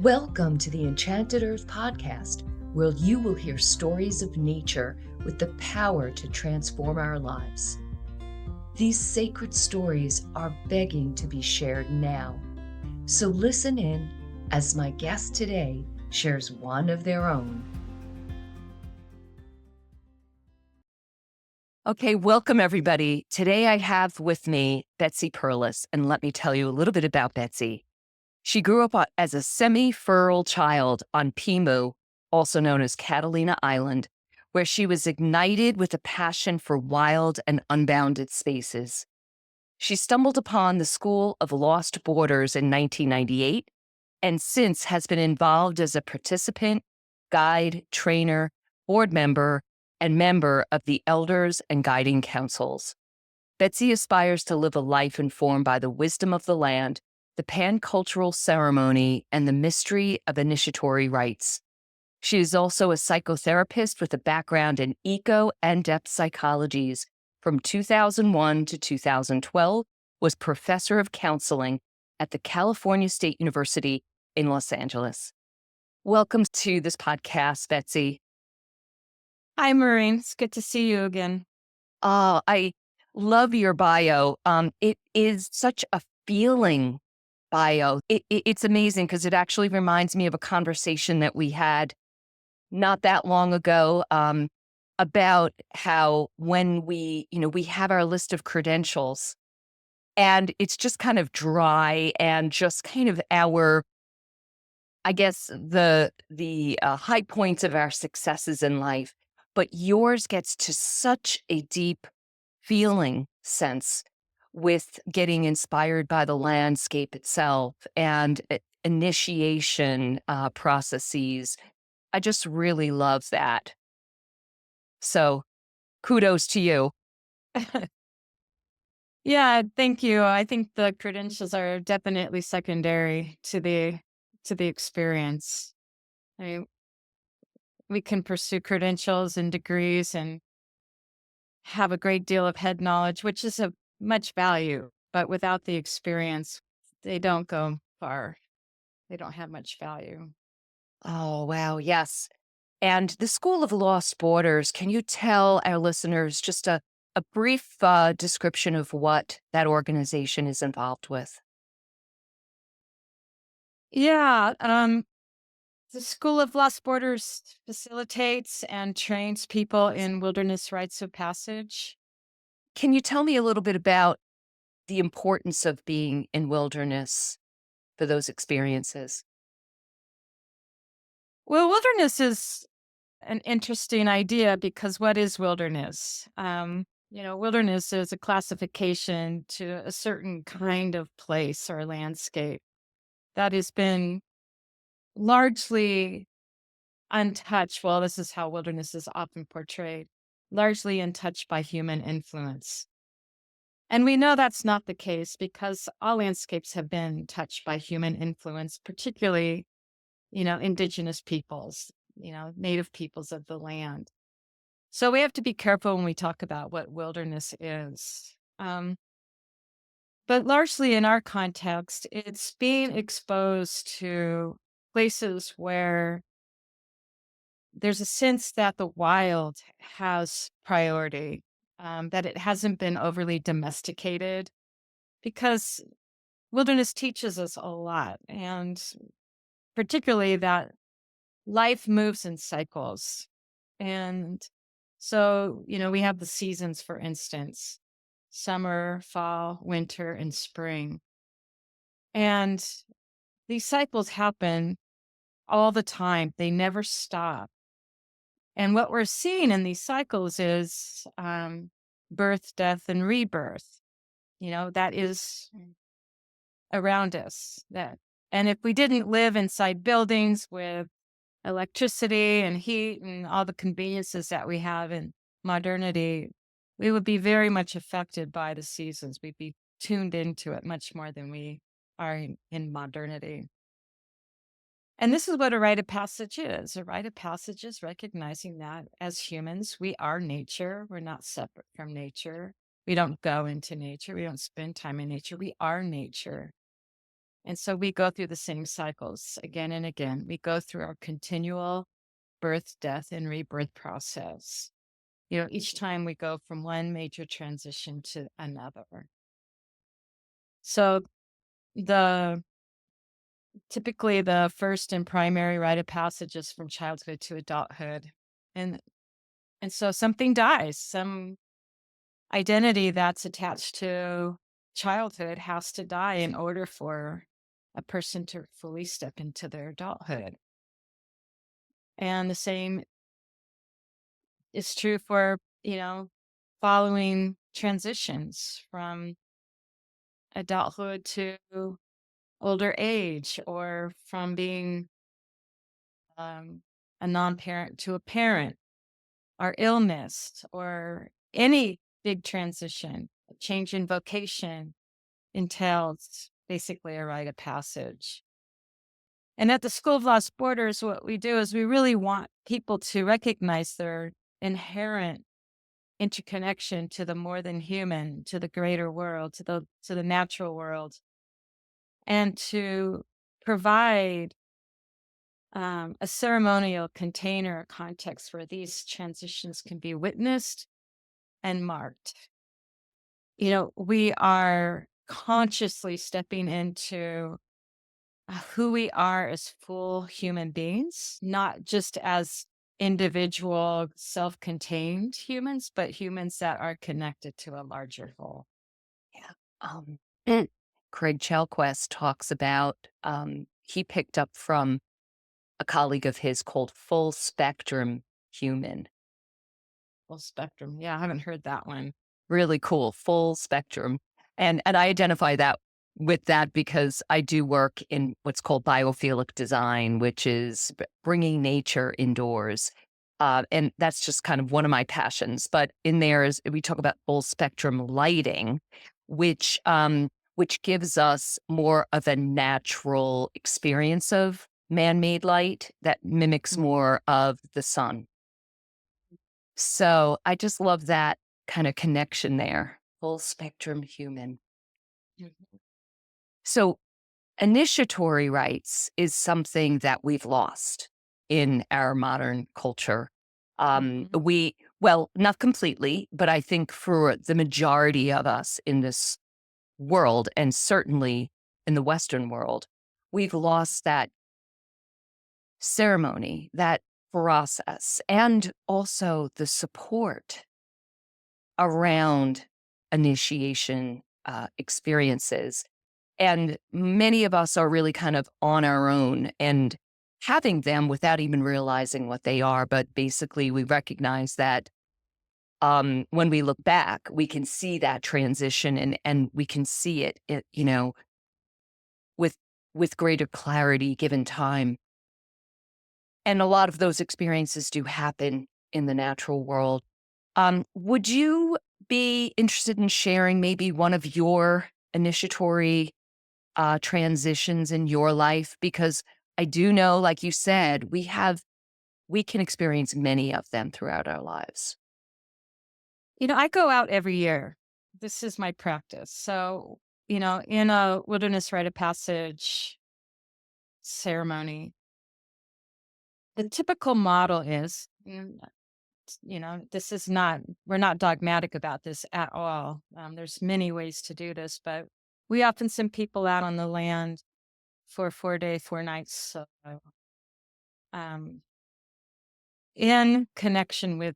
Welcome to the Enchanted Earth Podcast, where you will hear stories of nature with the power to transform our lives. These sacred stories are begging to be shared now. So listen in as my guest today shares one of their own. Okay, welcome everybody. Today I have with me Betsy Perluss, and let me tell you a little bit about Betsy. She grew up as a semi-feral child on Pimu, also known as Catalina Island, where she was ignited with a passion for wild and unbounded spaces. She stumbled upon the School of Lost Borders in 1998, and since has been involved as a participant, guide, trainer, board member, and member of the Elders and Guiding Councils. Betsy aspires to live a life informed by the wisdom of the land, the pan-cultural ceremony, and the mystery of initiatory rites. She is also a psychotherapist with a background in eco and depth psychologies. From 2001 to 2012, was professor of counseling at the California State University in Los Angeles. Welcome to this podcast, Betsy. Hi, Maureen. It's good to see you again. I love your bio. It is such a feeling bio. It's amazing because it actually reminds me of a conversation that we had not that long ago about how when we have our list of credentials and it's just kind of dry and just kind of our, I guess, the high points of our successes in life. But yours gets to such a deep feeling sense with getting inspired by the landscape itself and initiation processes. I just really love that. So kudos to you. Yeah, thank you. I think the credentials are definitely secondary to the experience. I mean, we can pursue credentials and degrees and have a great deal of head knowledge, which is of much value, but without the experience, they don't go far. They don't have much value. Oh, wow. Yes. And the School of Lost Borders, can you tell our listeners just a brief description of what that organization is involved with? Yeah, the School of Lost Borders facilitates and trains people in wilderness rites of passage. Can you tell me a little bit about the importance of being in wilderness for those experiences? Well, wilderness is an interesting idea because what is wilderness? Wilderness is a classification to a certain kind of place or landscape that has been largely untouched. Well, this is how wilderness is often portrayed, largely untouched by human influence. And we know that's not the case because all landscapes have been touched by human influence, particularly, indigenous peoples, native peoples of the land. So we have to be careful when we talk about what wilderness is. But largely in our context, it's being exposed to places where there's a sense that the wild has priority, that it hasn't been overly domesticated, because wilderness teaches us a lot, and particularly that life moves in cycles. And so, we have the seasons, for instance, summer, fall, winter, and spring. And these cycles happen all the time, they never stop. And what we're seeing in these cycles is birth, death, and rebirth. That is around us. And if we didn't live inside buildings with electricity and heat and all the conveniences that we have in modernity, we would be very much affected by the seasons. We'd be tuned into it much more than we are in modernity. And this is what a rite of passage is. A rite of passage is recognizing that as humans, we are nature. We're not separate from nature. We don't go into nature. We don't spend time in nature. We are nature. And so we go through the same cycles again and again. We go through our continual birth, death, and rebirth process. Each time we go from one major transition to another. So the typically the first and primary rite of passage is from childhood to adulthood. And and so something dies, some identity that's attached to childhood has to die in order for a person to fully step into their adulthood. And the same is true for, following transitions from adulthood to older age, or from being um, a non-parent to a parent, or illness, or any big transition. A change in vocation entails basically a rite of passage. And at the School of Lost Borders, what we do is we really want people to recognize their inherent interconnection to the more than human, to the greater world, to the natural world, and to provide a ceremonial container, a context where these transitions can be witnessed and marked. We are consciously stepping into who we are as full human beings, not just as individual, self contained humans, but humans that are connected to a larger whole. Yeah. Mm. Craig Chalquest talks about, he picked up from a colleague of his called full spectrum human. Full spectrum. Yeah, I haven't heard that one. Really cool, full spectrum. And I identify that with that because I do work in what's called biophilic design, which is bringing nature indoors. And that's just kind of one of my passions. But in there is we talk about full spectrum lighting, which gives us more of a natural experience of man-made light that mimics Mm, more of the sun. So I just love that kind of connection there. Full spectrum human. mm, So initiatory rites is something that we've lost in our modern culture. mhm, Well, not completely, but I think for the majority of us in this world, and certainly in the Western world, we've lost that ceremony, that process, and also the support around initiation experiences. And many of us are really kind of on our own and having them without even realizing what they are. But basically, we recognize that when we look back, we can see that transition and we can see it, with with greater clarity given time. And a lot of those experiences do happen in the natural world. Would you be interested in sharing maybe one of your initiatory transitions in your life? Because I do know, like you said, we can experience many of them throughout our lives. I go out every year. This is my practice. So, in a wilderness rite of passage ceremony, the typical model is, this is not, we're not dogmatic about this at all. There's many ways to do this, but we often send people out on the land for 4 day, 4 nights. So, um, in connection with,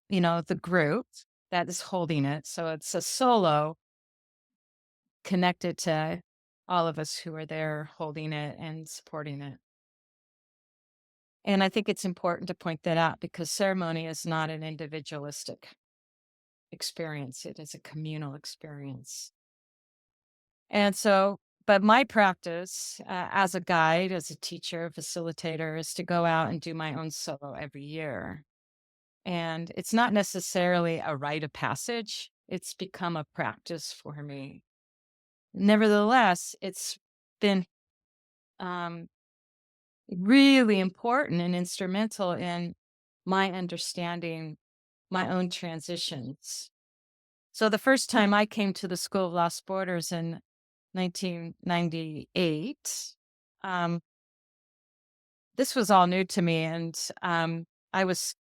the group that is holding it. So it's a solo connected to all of us who are there holding it and supporting it. And I think it's important to point that out because ceremony is not an individualistic experience, it is a communal experience. And so, but my practice as a guide, as a teacher, facilitator, is to go out and do my own solo every year. And it's not necessarily a rite of passage, it's become a practice for me. Nevertheless, it's been um, really important and instrumental in my understanding my own transitions. So the first time I came to the School of Lost Borders in 1998. Um, this was all new to me, and I was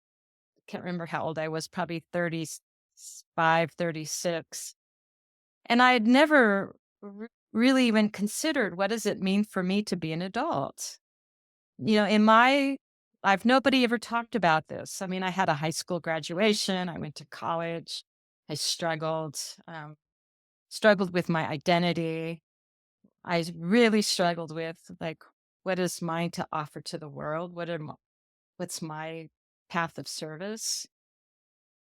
can't remember how old I was, probably 35, 36. And I had never really even considered what does it mean for me to be an adult? In my life, nobody ever talked about this. I mean, I had a high school graduation, I went to college, I struggled with my identity. I really struggled with like, what is mine to offer to the world? What's my path of service?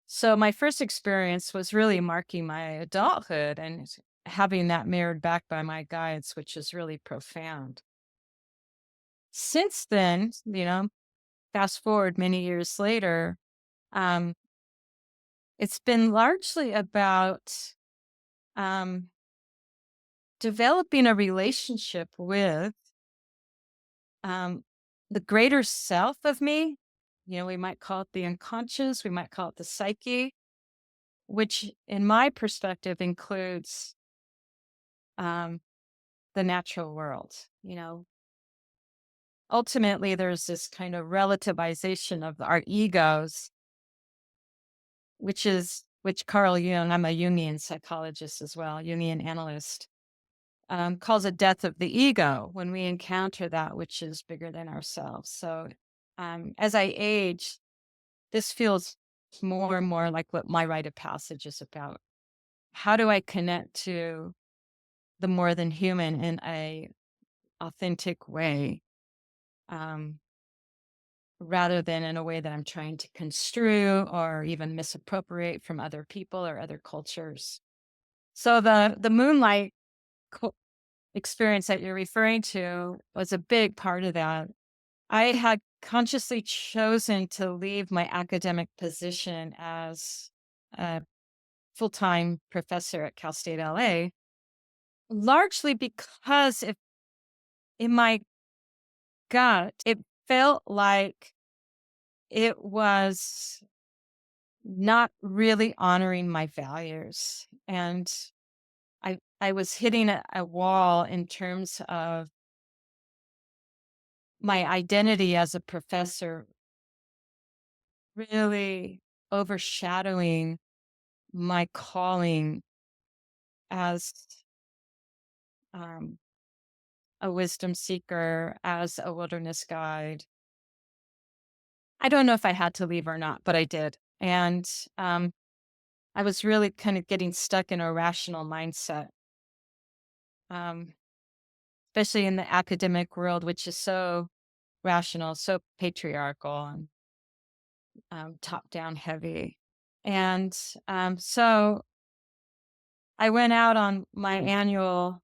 So my first experience was really marking my adulthood and having that mirrored back by my guides, which is really profound. Since then, fast forward many years later, um, it's been largely about um, developing a relationship with um, the greater self of me. We might call it the unconscious, we might call it the psyche, which in my perspective includes um, the natural world. Ultimately, there's this kind of relativization of our egos, which Carl Jung, I'm a Jungian psychologist as well, Jungian analyst, calls a death of the ego when we encounter that which is bigger than ourselves. So as I age, this feels more and more like what my rite of passage is about. How do I connect to the more than human in a authentic way, um, rather than in a way that I'm trying to construe or even misappropriate from other people or other cultures? So the Moonlight co- experience that you're referring to was a big part of that. I had consciously chosen to leave my academic position as a full-time professor at Cal State LA, largely because in my gut, it felt like it was not really honoring my values. And I was hitting a wall in terms of my identity as a professor really overshadowing my calling as um, a wisdom seeker, as a wilderness guide. I don't know if I had to leave or not, but I did. And I was really kind of getting stuck in a rational mindset, um, especially in the academic world, which is so rational, so patriarchal, and top down heavy. And so I went out on my annual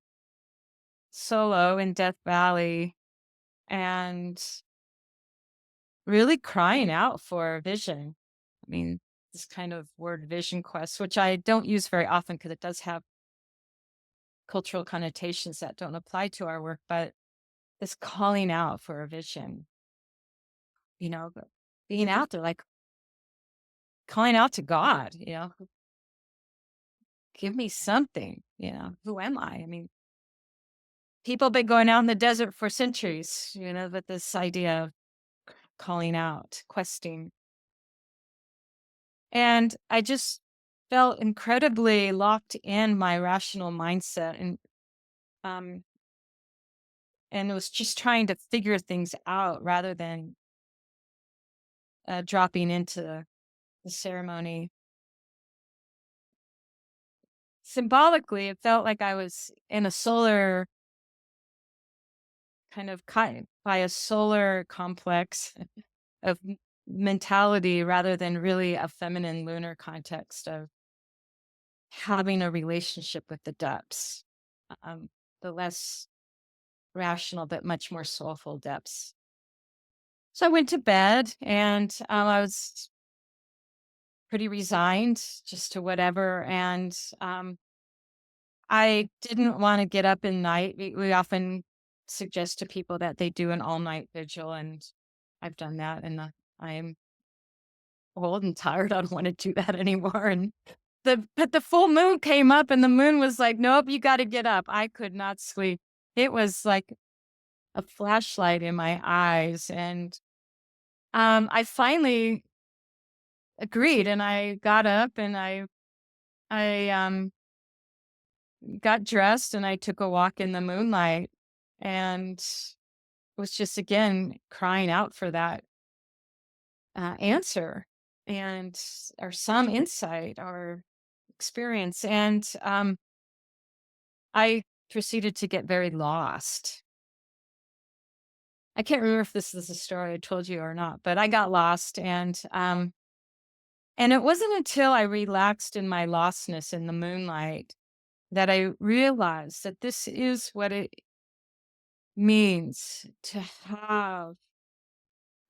solo in Death Valley and really crying out for vision. I mean, this kind of word vision quest, which I don't use very often because it does have cultural connotations that don't apply to our work, but this calling out for a vision, but being out there, like calling out to God, give me something, who am I? I mean, people have been going out in the desert for centuries, but this idea of calling out, questing. And I just felt incredibly locked in my rational mindset um and was just trying to figure things out rather than dropping into the ceremony. Symbolically, it felt like I was in a solar kind of caught by a solar complex of mentality rather than really a feminine lunar context of having a relationship with the depths, um, the less rational but much more soulful depths. So I went to bed and I was pretty resigned just to whatever. And I didn't want to get up in night. We often suggest to people that they do an all night vigil, and I've done that. And I am old and tired. I don't want to do that anymore. And but the full moon came up and the moon was like, "Nope, you gotta get up." I could not sleep. It was like a flashlight in my eyes, and, I finally agreed, and I got up and I got dressed and I took a walk in the moonlight and was just again crying out for that answer and or some insight or experience. And I proceeded to get very lost. I can't remember if this is a story I told you or not, but I got lost, and it wasn't until I relaxed in my lostness in the moonlight that I realized that this is what it means to have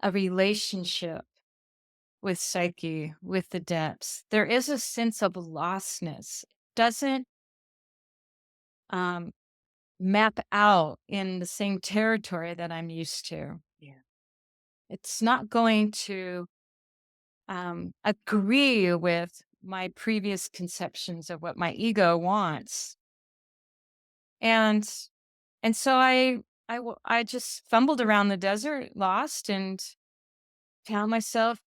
a relationship with psyche, with the depths. There is a sense of lostness. Doesn't um, map out in the same territory that I'm used to. Yeah. It's not going to agree with my previous conceptions of what my ego wants. And and so I just fumbled around the desert, lost, and found myself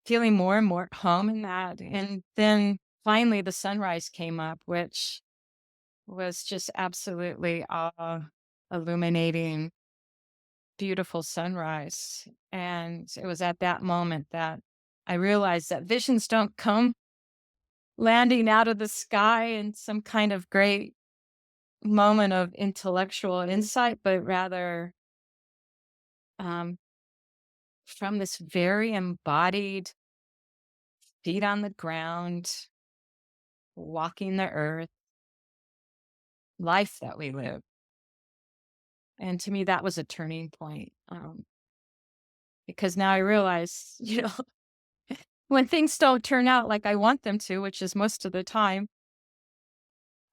feeling more and more at home in that. And then finally the sunrise came up, which was just absolutely illuminating, beautiful sunrise. And it was at that moment that I realized that visions don't come landing out of the sky in some kind of great moment of intellectual insight, but rather um, from this very embodied feet on the ground, walking the earth, life that we live. And to me, that was a turning point because now I realize, when things don't turn out like I want them to, which is most of the time,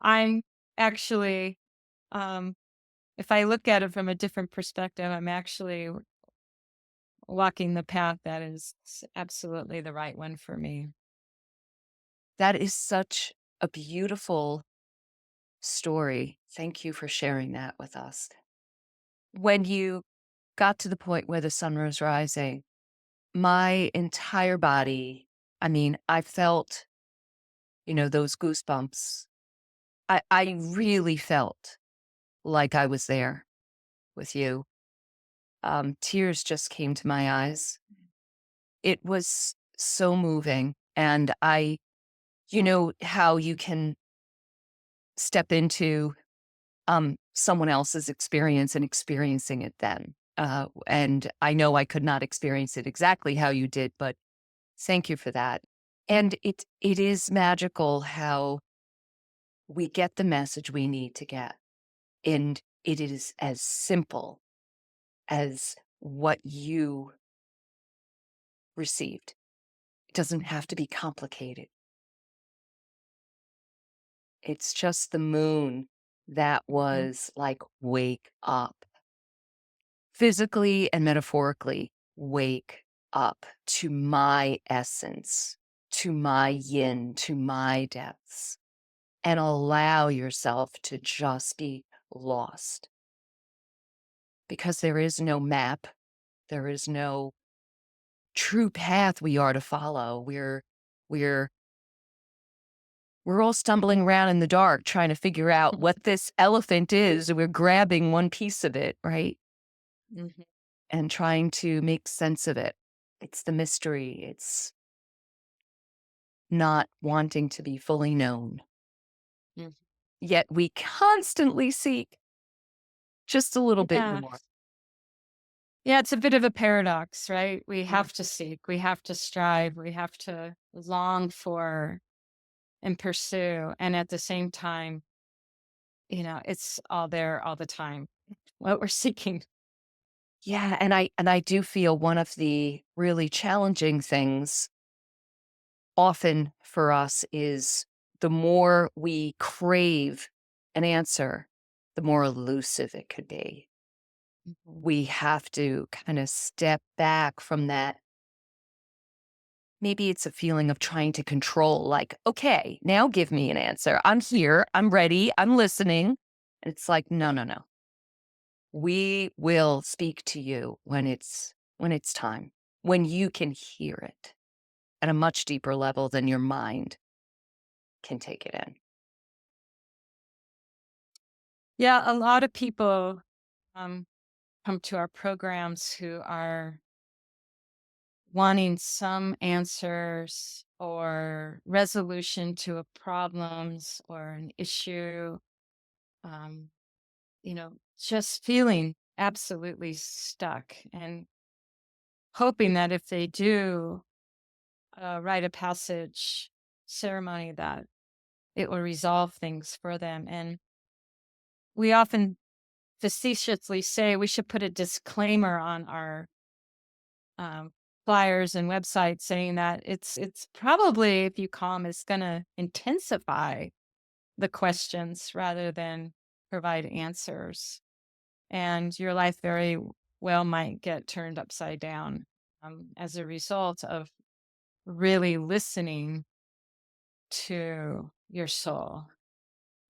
I'm actually, um, if I look at it from a different perspective, I'm actually walking the path that is absolutely the right one for me. That is such a beautiful story. Thank you for sharing that with us. When you got to the point where the sun was rising, my entire body, I mean, I felt, those goosebumps. I really felt like I was there with you. Tears just came to my eyes. It was so moving. And you know how you can step into someone else's experience and experiencing it then. And I know I could not experience it exactly how you did, but thank you for that. And it is magical how we get the message we need to get. And it is as simple as what you received. It doesn't have to be complicated. It's just the moon that Mhm. was like, wake up. Physically and metaphorically, wake up to my essence, to my yin, to my depths, and allow yourself to just be lost. Because there is no map, there is no true path we are to follow. We're we're all stumbling around in the dark trying to figure out what this elephant is. We're grabbing one piece of it, right? Mhm. And trying to make sense of it. It's the mystery. It's not wanting to be fully known. Mhm. Yet we constantly seek just a little bit Yeah. more. Yeah, it's a bit of a paradox, right? We Mm. have to seek, we have to strive, we have to long for and pursue. And at the same time, it's all there all the time, what we're seeking. Yeah, and I do feel one of the really challenging things often for us is the more we crave an answer, the more elusive it could be. Mhm. We have to kind of step back from that maybe it's a feeling of trying to control, like, okay, now give me an answer. I'm here. I'm ready. I'm listening. And it's like, no, no, no. We will speak to you when it's time, when you can hear it at a much deeper level than your mind can take it in. Yeah, a lot of people um, come to our programs who are wanting some answers or resolution to a problems or an issue. Um, just feeling absolutely stuck and hoping that if they do rite of passage ceremony, that it will resolve things for them. And we often facetiously say we should put a disclaimer on our um, flyers and websites saying that it's probably, if you come, it's going to intensify the questions rather than provide answers, and your life very well might get turned upside down as a result of really listening to your soul.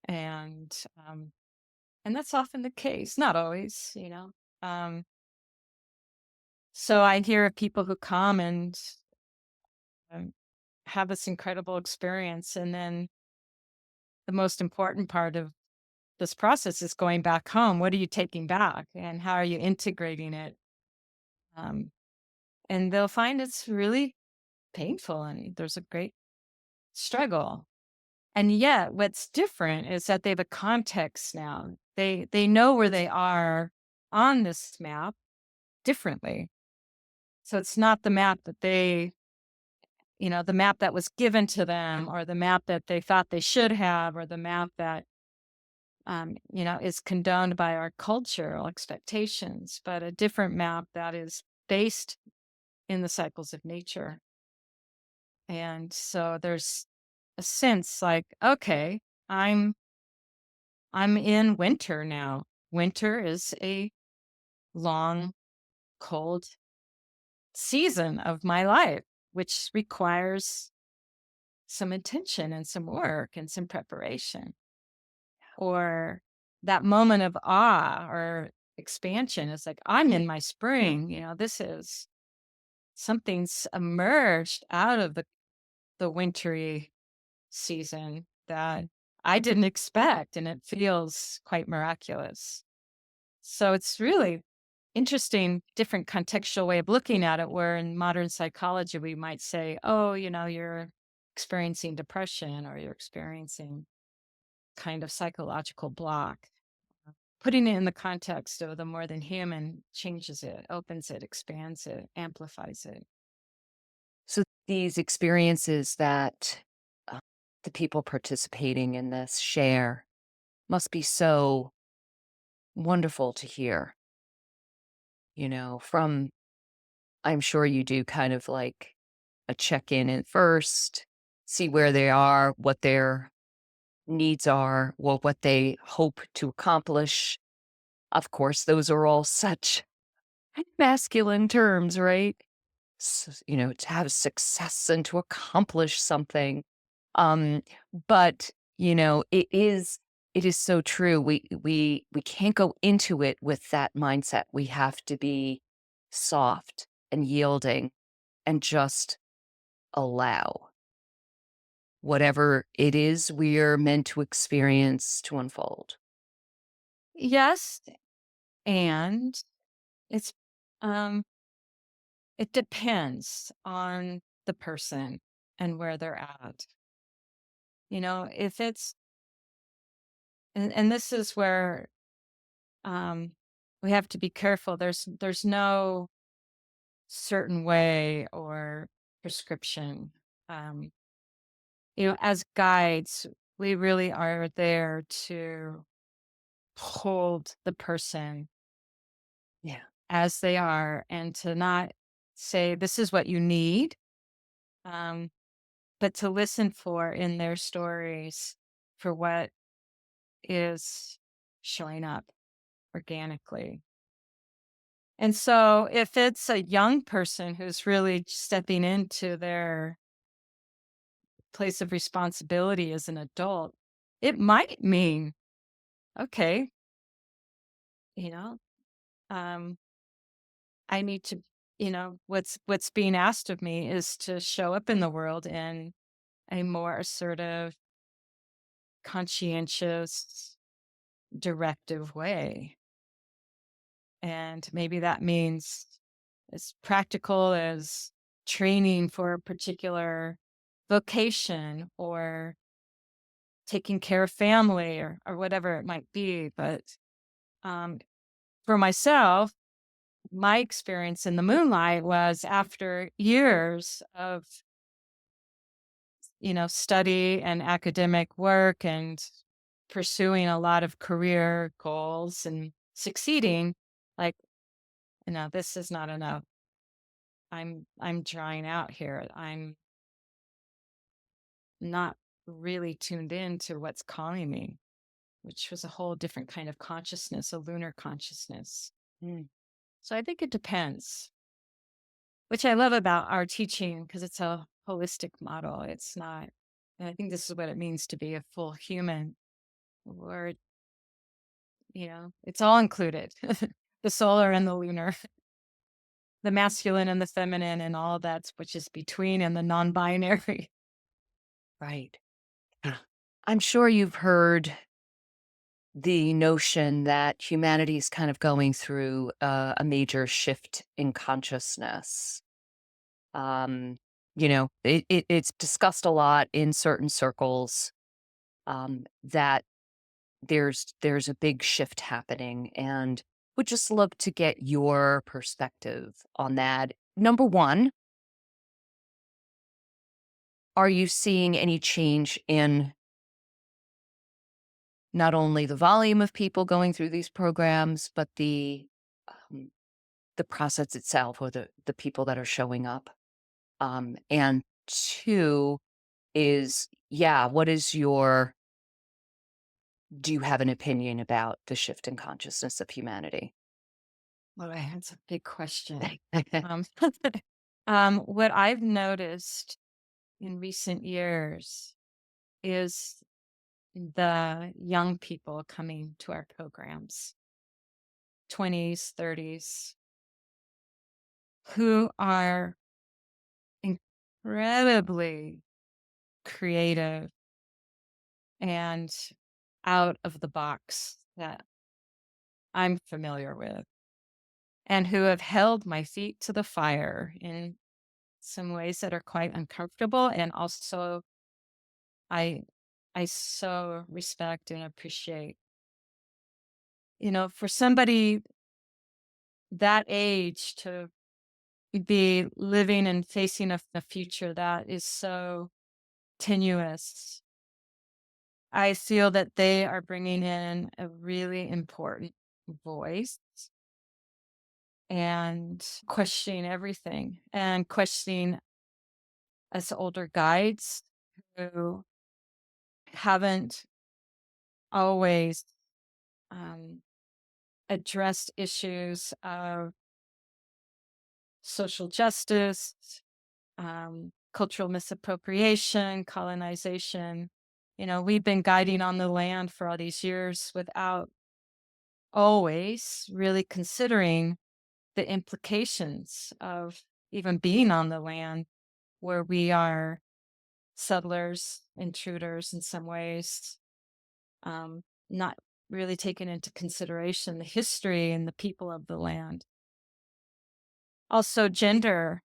And and that's often the case, not always. um so I hear of people who come and um, have this incredible experience, and then the most important part of this process is going back home. What are you taking back, and how are you integrating it? um and they'll find it's really painful, and there's a great struggle. And yet what's different is that they have a context now. They know where they are on this map differently. So it's not the map that the map that was given to them, or the map that they thought they should have, or the map that is condoned by our cultural expectations, but a different map that is based in the cycles of nature. And so there's a sense like, okay, I'm I'm in winter now. Winter is a long, cold season of my life, which requires some attention and some work and some preparation. Or that moment of awe or expansion is like, I'm in my spring. This is something's emerged out of the wintry season that I didn't expect, and it feels quite miraculous. So it's really interesting, different contextual way of looking at it, where in modern psychology, we might say, oh, you're experiencing depression, or you're experiencing kind of psychological block. Putting it in the context of the more than human changes it, opens it, expands it, amplifies it. So these experiences that uh, the people participating in this share must be so wonderful to hear, from I'm sure you do kind of like a check in at first, see where they are, what their needs are, what they hope to accomplish. Of course, those are all such masculine terms, right? To have success and to accomplish something. Um, but it is so true. We can't go into it with that mindset. We have to be soft and yielding and just allow whatever it is we're meant to experience to unfold. Yes, and it's um it depends on the person and where they're at. If it's and this is where um we have to be careful. There's no certain way or prescription. Um as guides, we really are there to hold the person Yeah. as they are, and to not say this is what you need, um, but to listen for in their stories for what is showing up organically. And so if it's a young person who's really stepping into their place of responsibility as an adult, it might mean, okay, you know, um, I need to, what's being asked of me is to show up in the world in a more assertive, conscientious, directive way. And maybe that means as practical as training for a particular vocation or taking care of family or whatever it might be. But um, for myself, my experience in the Moonlight was after years of, study and academic work and pursuing a lot of career goals and succeeding, like, this is not enough. I'm drying out here. I'm not really tuned in to what's calling me, which was a whole different kind of consciousness, a lunar consciousness. Mm. So I think it depends, which I love about our teaching because it's a holistic model. It's not, and I think this is what it means to be a full human, where, it's all included, the solar and the lunar, the masculine and the feminine, and all that's which is between and the non binary. Right. Yeah. I'm sure you've heard the notion that humanity is kind of going through a major shift in consciousness. Um, it's discussed a lot in certain circles, that there's a big shift happening, and would just love to get your perspective on that. Number one, are you seeing any change in not only the volume of people going through these programs, but um, the process itself, or the people that are showing up? And two is, yeah, do you have an opinion about the shift in consciousness of humanity? Well, that's a big question. Um, what I've noticed in recent years is the young people coming to our programs, 20s, 30s, who are incredibly creative and out of the box that I'm familiar with, and who have held my feet to the fire in some ways that are quite uncomfortable. And also, I I so respect and appreciate, for somebody that age to be living and facing a future that is so tenuous. I feel that they are bringing in a really important voice and questioning everything and questioning us older guides who haven't always um, addressed issues of social justice, cultural misappropriation, colonization. We've been guiding on the land for all these years without always really considering the implications of even being on the land where we are settlers, intruders in some ways, not really taking into consideration the history and the people of the land. Also, gender.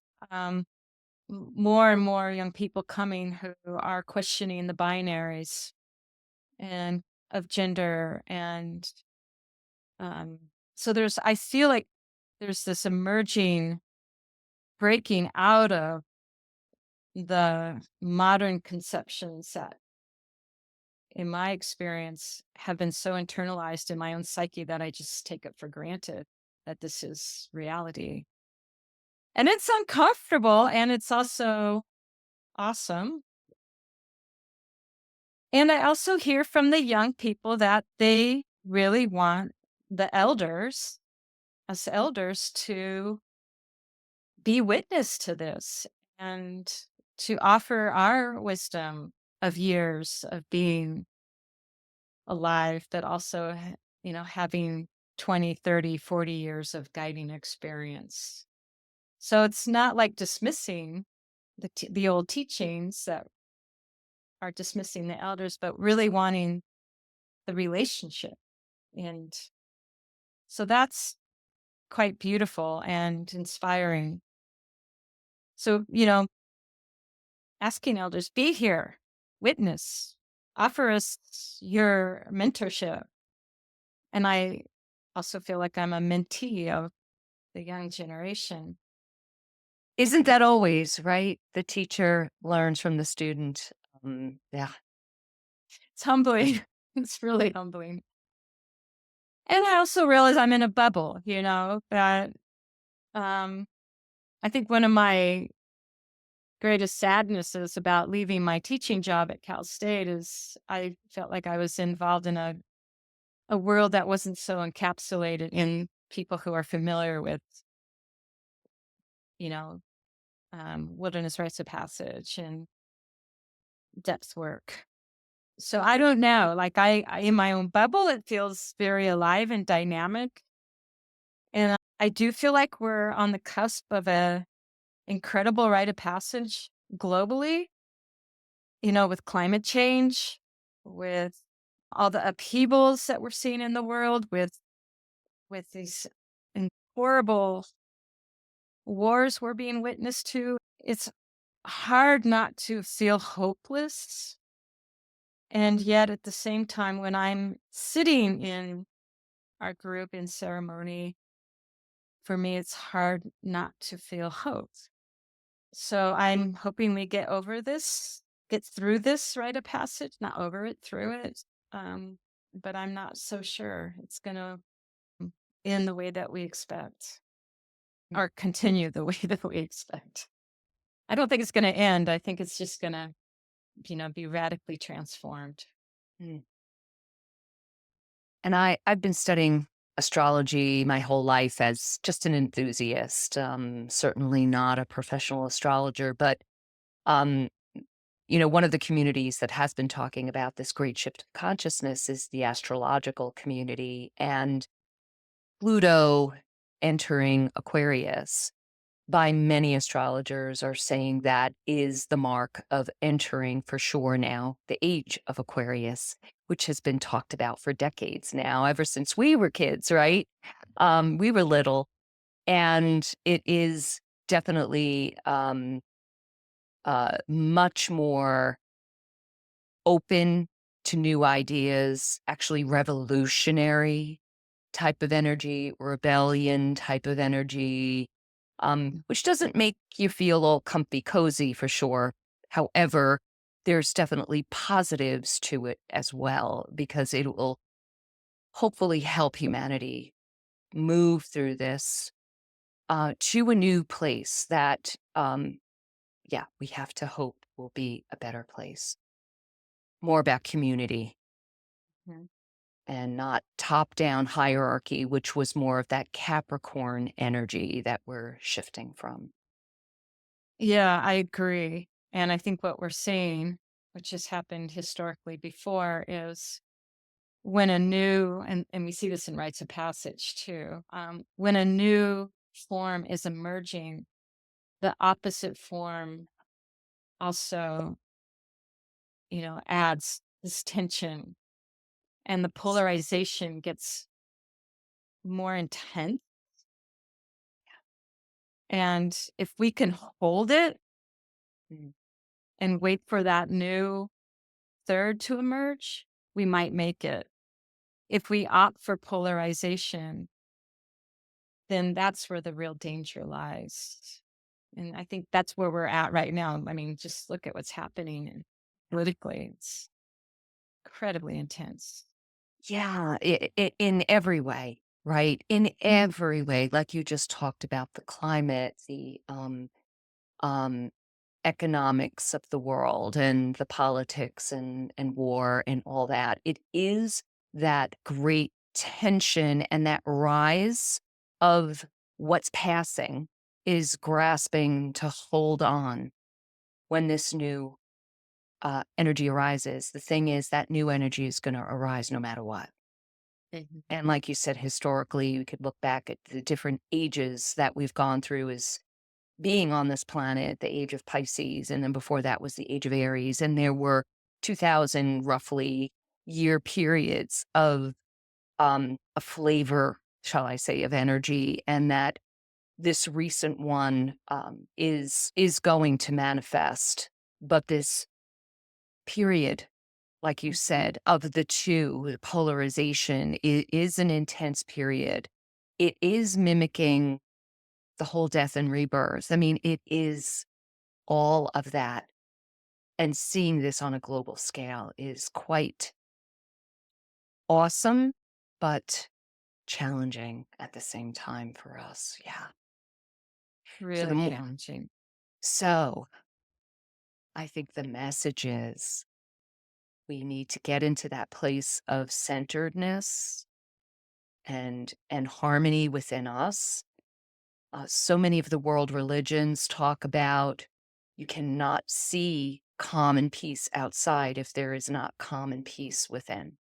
More and more young people coming who are questioning the binaries and of gender, and um, so I feel like there's this emerging breaking out of the modern conceptions that, in my experience, have been so internalized in my own psyche that I just take it for granted that this is reality. And it's uncomfortable, and it's also awesome. And I also hear from the young people that they really want the elders us elders to be witness to this and to offer our wisdom of years of being alive, but also, having 20, 30, 40 years of guiding experience. So it's not like dismissing the old teachings that are dismissing the elders, but really wanting the relationship. And so that's quite beautiful and inspiring. So, asking elders, be here, witness, offer us your mentorship. And I also feel like I'm a mentee of the young generation. Isn't that always right? The teacher learns from the student. Yeah. It's humbling. It's really humbling. And I also realize I'm in a bubble, that um, I think one of my greatest sadnesses about leaving my teaching job at Cal State is I felt like I was involved in a world that wasn't so encapsulated in people who are familiar with, you know, wilderness rites of passage and depth work. So I don't know. Like I in my own bubble, it feels very alive and dynamic. And I do feel like we're on the cusp of a incredible rite of passage globally, with climate change, with all the upheavals that we're seeing in the world, with these horrible wars we're being witness to. It's hard not to feel hopeless. And yet at the same time, when I'm sitting in our group in ceremony, for me, it's hard not to feel hope. So I'm hoping we get through this rite of passage, not over it, through it. Um, but I'm not so sure it's going to end the way that we expect or continue the way that we expect. I don't think it's going to end. I think it's just going to, be radically transformed. Mm. And I've been studying astrology my whole life as just an enthusiast, certainly not a professional astrologer, but um, one of the communities that has been talking about this great shift of consciousness is the astrological community, and Pluto entering Aquarius by many astrologers are saying that is the mark of entering for sure now the age of Aquarius, which has been talked about for decades now, ever since we were kids, right? We were little, and it is definitely much more open to new ideas, actually revolutionary type of energy, rebellion type of energy, which doesn't make you feel all comfy cozy for sure. However, there's definitely positives to it as well, because it will hopefully help humanity move through this to a new place that, yeah, we have to hope will be a better place. More about community Mhm. and not top down hierarchy, which was more of that Capricorn energy that we're shifting from. Yeah, I agree. And I think what we're seeing, which has happened historically before, is when a new, and we see this in rites of passage too, when a new form is emerging, the opposite form also, adds this tension and the polarization gets more intense. And if we can hold it Mm. and wait for that new third to emerge, we might make it. If we opt for polarization, then that's where the real danger lies. And I think that's where we're at right now. I mean, just look at what's happening and politically. It's incredibly intense. Yeah, in every way, right? In every way, like you just talked about the climate, the um, economics of the world, and the politics and war and all that. It is that great tension and that rise of what's passing is grasping to hold on when this new energy arises. The thing is that new energy is going to arise no matter what. Mhm. And like you said, historically, you could look back at the different ages that we've gone through as being on this planet, the age of Pisces, and then before that was the age of Aries. And there were 2000 roughly year periods of a flavor, shall I say, of energy, and that this recent one is going to manifest. But this period, like you said, of the two, the polarization, it is an intense period. It is mimicking the whole death and rebirth. I mean, it is all of that. And seeing this on a global scale is quite awesome, but challenging at the same time for us. Yeah. So the Really more, challenging. so I think the message is we need to get into that place of centeredness and harmony within us. So many of the world religions talk about you cannot see calm and peace outside if there is not calm and peace within.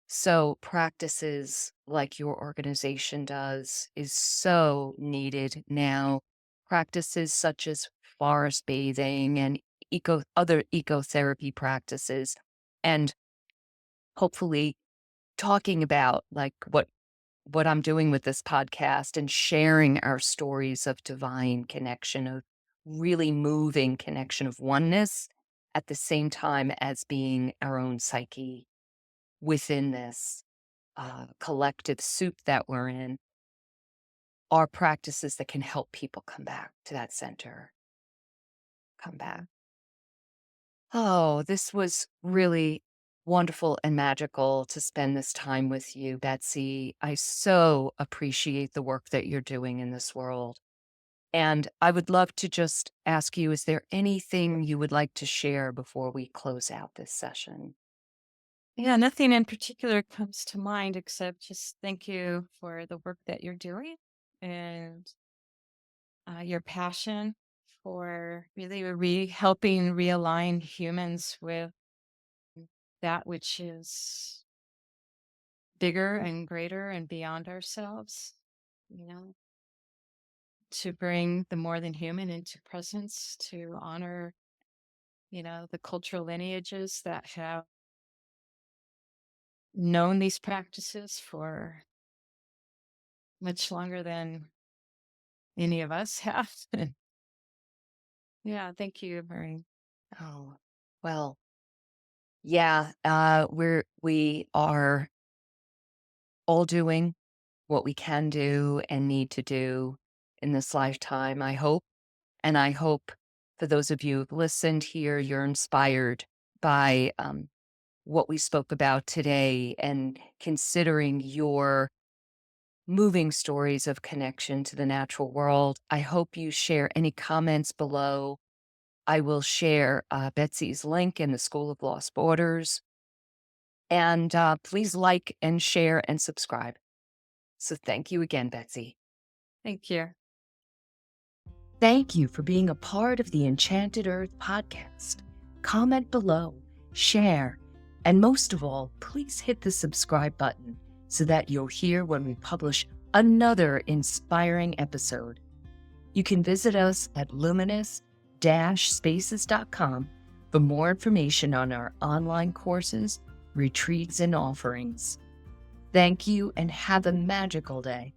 So practices like your organization does is so needed now. Practices such as forest bathing and other ecotherapy practices, and hopefully talking about like what I'm doing with this podcast and sharing our stories of divine connection, of really moving connection of oneness at the same time as being our own psyche within this collective soup that we're in, are practices that can help people come back to that center, come back. Oh, this was really wonderful and magical to spend this time with you, Betsy. I so appreciate the work that you're doing in this world. And I would love to just ask you, is there anything you would like to share before we close out this session? Yeah, nothing in particular comes to mind except just thank you for the work that you're doing and your passion for really helping realign humans with that which is bigger and greater and beyond ourselves, you know, to bring the more than human into presence, to honor, the cultural lineages that have known these practices for much longer than any of us have. Yeah, thank you, Maureen. Oh, well, yeah, we are all doing what we can do and need to do in this lifetime, I hope. And I hope for those of you who've listened here, you're inspired by what we spoke about today and considering your moving stories of connection to the natural world. I hope you share any comments below. I will share Betsy's link in the School of Lost Borders. And please like and share and subscribe. So thank you again, Betsy. Thank you. Thank you for being a part of the Enchanted Earth podcast. Comment below, share, and most of all, please hit the subscribe button so that you'll hear when we publish another inspiring episode. You can visit us at luminous-spaces.com for more information on our online courses, retreats, and offerings. Thank you and have a magical day.